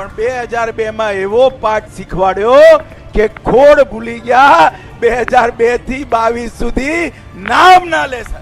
પણ 2002 એવો પાઠ શીખવાડ્યો કે ખોડ ભૂલી ગયા 2002 થી 22 સુધી નામ ના લે સર.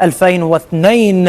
2002.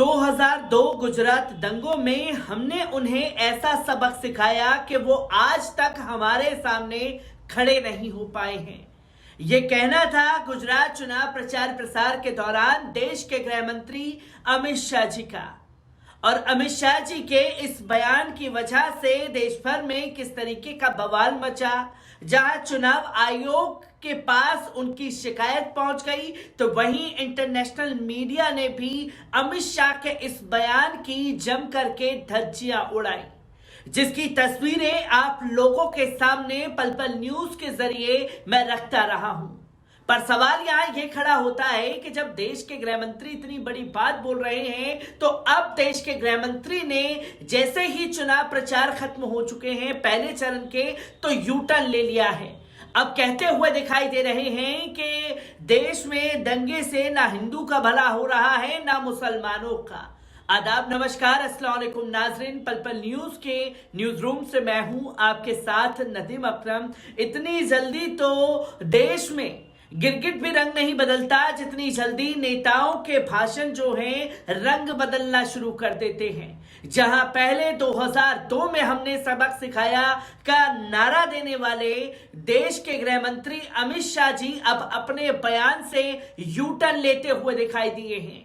2002 गुजरात दंगों में हमने उन्हें ऐसा सबक सिखाया कि वो आज तक हमारे सामने खड़े नहीं हो पाए हैं। ये कहना था गुजरात चुनाव प्रचार प्रसार के दौरान देश के गृह मंत्री अमित शाह जी का। और अमित शाह जी के इस बयान की वजह से देश भर में किस तरीके का बवाल मचा। जहां चुनाव आयोग के पास उनकी शिकायत पहुंच गई तो वहीं इंटरनेशनल मीडिया ने भी अमित शाह के इस बयान की जम करके धज्जियां उड़ाई, जिसकी तस्वीरें आप लोगों के सामने पल पल न्यूज के जरिए मैं रखता रहा हूं। पर सवाल यहां यह खड़ा होता है कि जब देश के गृह मंत्री इतनी बड़ी बात बोल रहे हैं तो अब देश के गृह मंत्री ने जैसे ही चुनाव प्रचार खत्म हो चुके हैं पहले चरण के, तो यू टर्न ले लिया है। अब कहते हुए दिखाई दे रहे हैं कि देश में दंगे से ना हिंदू का भला हो रहा है ना मुसलमानों का। आदाब, नमस्कार, अस्सलाम वालेकुम नाजरीन। पल पल न्यूज के न्यूज रूम से मैं हूं आपके साथ नदीम अकरम। इतनी जल्दी तो देश में गिरगिट भी रंग नहीं बदलता जितनी जल्दी नेताओं के भाषण जो हैं रंग बदलना शुरू कर देते हैं। जहां पहले 2002 में हमने सबक सिखाया का नारा देने वाले देश के गृह मंत्री अमित शाह जी अब अपने बयान से यू टर्न लेते हुए दिखाई दिए हैं।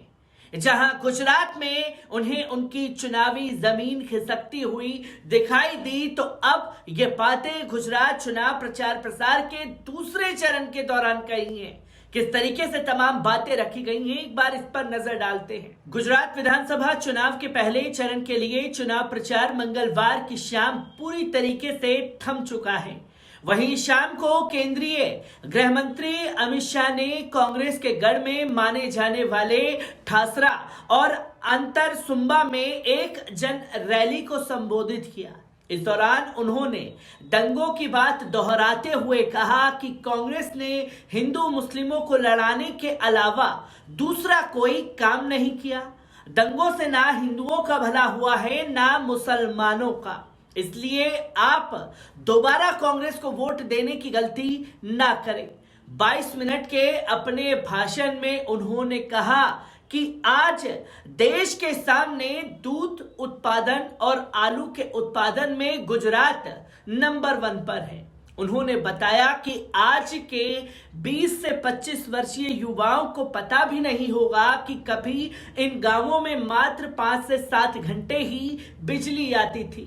जहां गुजरात में उन्हें उनकी चुनावी जमीन खिसकती हुई दिखाई दी, तो अब ये बातें गुजरात चुनाव प्रचार प्रसार के दूसरे चरण के दौरान कही हैं। किस तरीके से तमाम बातें रखी गई हैं, एक बार इस पर नजर डालते हैं। गुजरात विधानसभा चुनाव के पहले चरण के लिए चुनाव प्रचार मंगलवार की शाम पूरी तरीके से थम चुका है। वहीं शाम को केंद्रीय गृह मंत्री अमित शाह ने कांग्रेस के गढ़ में माने जाने वाले ठासरा और अंतर सुंबा में एक जन रैली को संबोधित किया। इस दौरान उन्होंने दंगों की बात दोहराते हुए कहा कि कांग्रेस ने हिंदू मुस्लिमों को लड़ाने के अलावा दूसरा कोई काम नहीं किया। दंगों से ना हिंदुओं का भला हुआ है ना मुसलमानों का, इसलिए आप दोबारा कांग्रेस को वोट देने की गलती ना करें। 22 मिनट के अपने भाषण में उन्होंने कहा कि आज देश के सामने दूध उत्पादन और आलू के उत्पादन में गुजरात नंबर 1 पर है। उन्होंने बताया कि आज के 20 से 25 वर्षीय युवाओं को पता भी नहीं होगा कि कभी इन गांवों में मात्र 5 से 7 घंटे ही बिजली आती थी,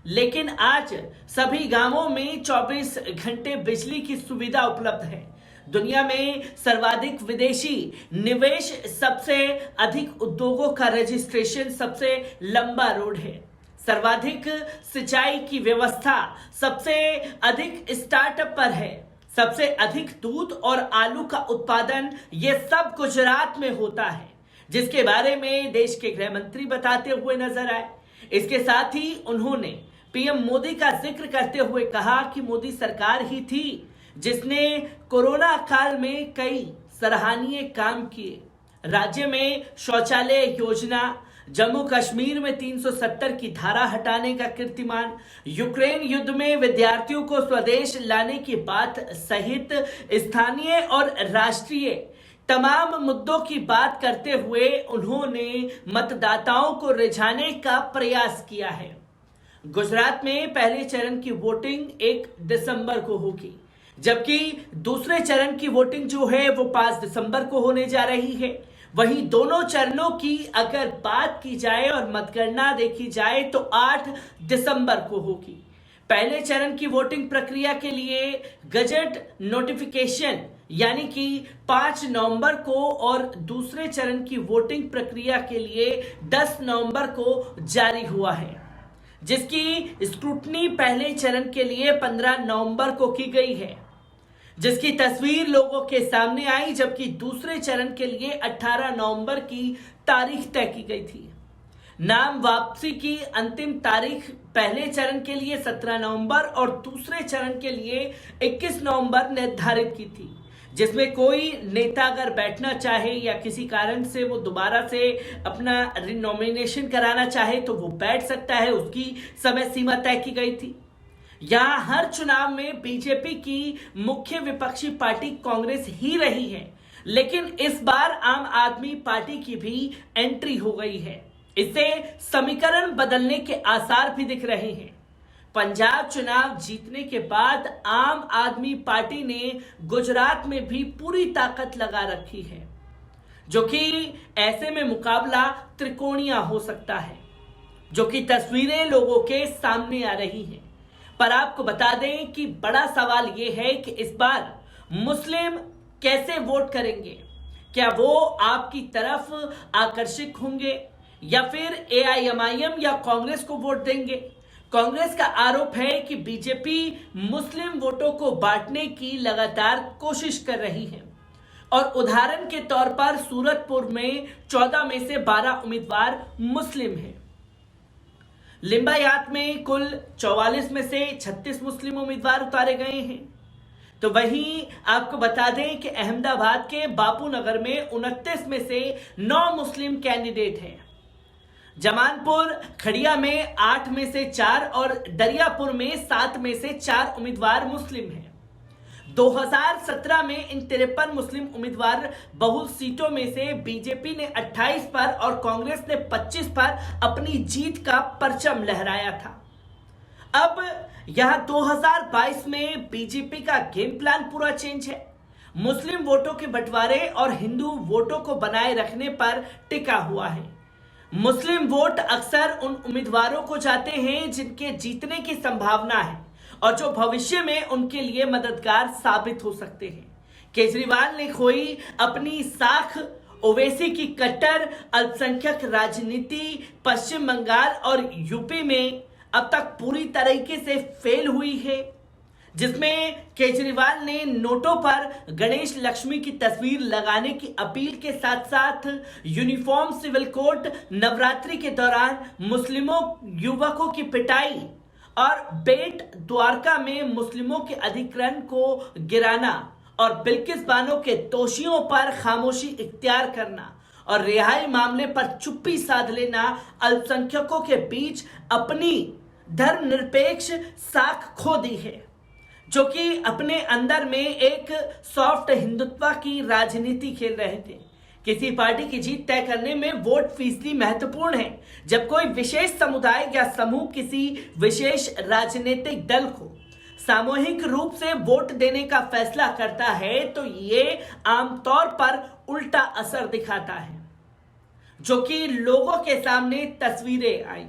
लेकिन आज सभी गांवों में 24 घंटे बिजली की सुविधा उपलब्ध है। दुनिया में सर्वाधिक विदेशी निवेश, सबसे अधिक उद्योगों का रजिस्ट्रेशन, सबसे लंबा रोड है, सर्वाधिक सिंचाई की व्यवस्था, सबसे अधिक स्टार्टअप पर है, सबसे अधिक दूध और आलू का उत्पादन, ये सब गुजरात में होता है, जिसके बारे में देश के गृह मंत्री बताते हुए नजर आए। इसके साथ ही उन्होंने पीएम मोदी का जिक्र करते हुए कहा कि मोदी सरकार ही थी जिसने कोरोना काल में कई सराहनीय काम किए। राज्य में शौचालय योजना, जम्मू कश्मीर में 370 की धारा हटाने का कीर्तिमान, यूक्रेन युद्ध में विद्यार्थियों को स्वदेश लाने की बात सहित स्थानीय और राष्ट्रीय तमाम मुद्दों की बात करते हुए उन्होंने मतदाताओं को रिझाने का प्रयास किया है। गुजरात में पहले चरण की वोटिंग 1 दिसंबर को होगी, जबकि दूसरे चरण की वोटिंग जो है वो 5 दिसंबर को होने जा रही है। वहीं दोनों चरणों की अगर बात की जाए और मतगणना देखी जाए तो 8 दिसंबर को होगी। पहले चरण की वोटिंग प्रक्रिया के लिए गजट नोटिफिकेशन यानी कि 5 नवंबर को और दूसरे चरण की वोटिंग प्रक्रिया के लिए 10 नवंबर को जारी हुआ है, जिसकी स्क्रूटनी पहले चरण के लिए 15 नवंबर को की गई है, जिसकी तस्वीर लोगों के सामने आई, जबकि दूसरे चरण के लिए 18 नवंबर की तारीख तय की गई थी। नाम वापसी की अंतिम तारीख पहले चरण के लिए 17 नवंबर और दूसरे चरण के लिए 21 नवंबर निर्धारित की थी, जिसमें कोई नेता अगर बैठना चाहे या किसी कारण से वो दोबारा से अपना रिनॉमिनेशन कराना चाहे तो वो बैठ सकता है, उसकी समय सीमा तय की गई थी। यहां हर चुनाव में बीजेपी की मुख्य विपक्षी पार्टी कांग्रेस ही रही है, लेकिन इस बार आम आदमी पार्टी की भी एंट्री हो गई है। इससे समीकरण बदलने के आसार भी दिख रहे हैं। पंजाब चुनाव जीतने के बाद आम आदमी पार्टी ने गुजरात में भी पूरी ताकत लगा रखी है, जो कि ऐसे में मुकाबला त्रिकोणीय हो सकता है, जो कि तस्वीरें लोगों के सामने आ रही हैं। पर आपको बता दें कि बड़ा सवाल यह है कि इस बार मुस्लिम कैसे वोट करेंगे। क्या वो आपकी तरफ आकर्षित होंगे या फिर एआईएमआईएम या कांग्रेस को वोट देंगे। कांग्रेस का आरोप है कि बीजेपी मुस्लिम वोटों को बांटने की लगातार कोशिश कर रही है और उदाहरण के तौर पर सूरतपुर में 14 में से 12 उम्मीदवार मुस्लिम हैं। लिंबायत में कुल 44 में से 36 मुस्लिम उम्मीदवार उतारे गए हैं। तो वहीं आपको बता दें कि अहमदाबाद के बापू नगर में 29 में से 9 मुस्लिम कैंडिडेट हैं। जमानपुर खड़िया में 8 में से 4 और दरियापुर में 7 में से 4 उम्मीदवार मुस्लिम हैं। 2017 में इन 53 मुस्लिम उम्मीदवार बहुल सीटों में से बीजेपी ने 28 पर और कांग्रेस ने 25 पर अपनी जीत का परचम लहराया था। अब यहां 2022 में बीजेपी का गेम प्लान पूरा चेंज है। मुस्लिम वोटों के बंटवारे और हिंदू वोटों को बनाए रखने पर टिका हुआ है। मुस्लिम वोट अक्सर उन उम्मीदवारों को जाते हैं जिनके जीतने की संभावना है और जो भविष्य में उनके लिए मददगार साबित हो सकते हैं। केजरीवाल ने खोई अपनी साख ओवैसी की कट्टर अल्पसंख्यक राजनीति पश्चिम बंगाल और यूपी में अब तक पूरी तरीके से फेल हुई है, जिसमें केजरीवाल ने नोटों पर गणेश लक्ष्मी की तस्वीर लगाने की अपील के साथ साथ यूनिफॉर्म सिविल कोड, नवरात्रि के दौरान मुस्लिमों युवकों की पिटाई और बेट द्वारका में मुस्लिमों के अधिग्रहण को गिराना और बिल्किस बानो के दोषियों पर खामोशी इख्तियार करना और रिहाई मामले पर चुप्पी साध लेना अल्पसंख्यकों के बीच अपनी धर्मनिरपेक्ष साख खो दी है, जो कि अपने अंदर में एक सॉफ्ट हिंदुत्व की राजनीति खेल रहे थे। किसी पार्टी की जीत तय करने में वोट फीसदी महत्वपूर्ण है। जब कोई विशेष समुदाय या समूह किसी विशेष राजनीतिक दल को सामूहिक रूप से वोट देने का फैसला करता है तो ये आमतौर पर उल्टा असर दिखाता है, जो कि लोगों के सामने तस्वीरें आई।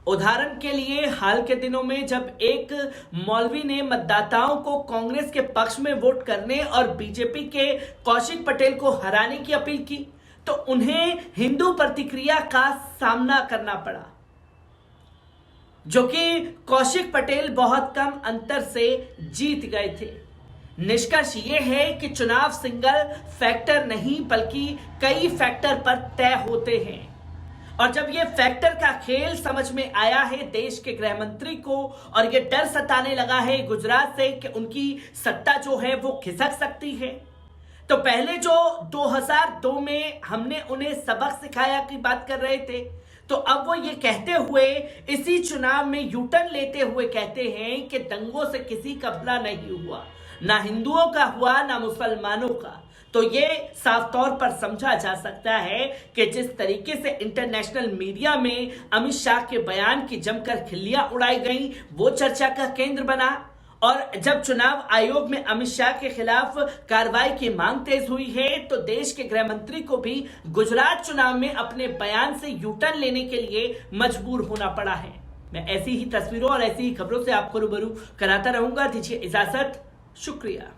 उदाहरण के लिए हाल के दिनों में जब एक मौलवी ने मतदाताओं को कांग्रेस के पक्ष में वोट करने और बीजेपी के कौशिक पटेल को हराने की अपील की तो उन्हें हिंदू प्रतिक्रिया का सामना करना पड़ा, जो कि कौशिक पटेल बहुत कम अंतर से जीत गए थे। निष्कर्ष ये है कि चुनाव सिंगल फैक्टर नहीं बल्कि कई फैक्टर पर तय होते हैं और जब ये फैक्टर का खेल समझ में आया है देश के गृह मंत्री को और ये डर सताने लगा है गुजरात से कि उनकी सत्ता जो है वो खिसक सकती है, तो पहले जो 2002 में हमने उन्हें सबक सिखाया की बात कर रहे थे, तो अब वो ये कहते हुए इसी चुनाव में यूटर्न लेते हुए कहते हैं कि दंगों से किसी का भला नहीं हुआ, ना हिंदुओं का हुआ ना मुसलमानों का। तो ये साफ तौर पर समझा जा सकता है कि जिस तरीके से इंटरनेशनल मीडिया में अमित शाह के बयान की जमकर खिल्लियां उड़ाई गई वो चर्चा का केंद्र बना और जब चुनाव आयोग में अमित शाह के खिलाफ कार्रवाई की मांग तेज हुई है तो देश के गृह मंत्री को भी गुजरात चुनाव में अपने बयान से यूटर्न लेने के लिए मजबूर होना पड़ा है। मैं ऐसी ही तस्वीरों और ऐसी ही खबरों से आपको रूबरू कराता रहूंगा। दीजिए इजाजत, शुक्रिया।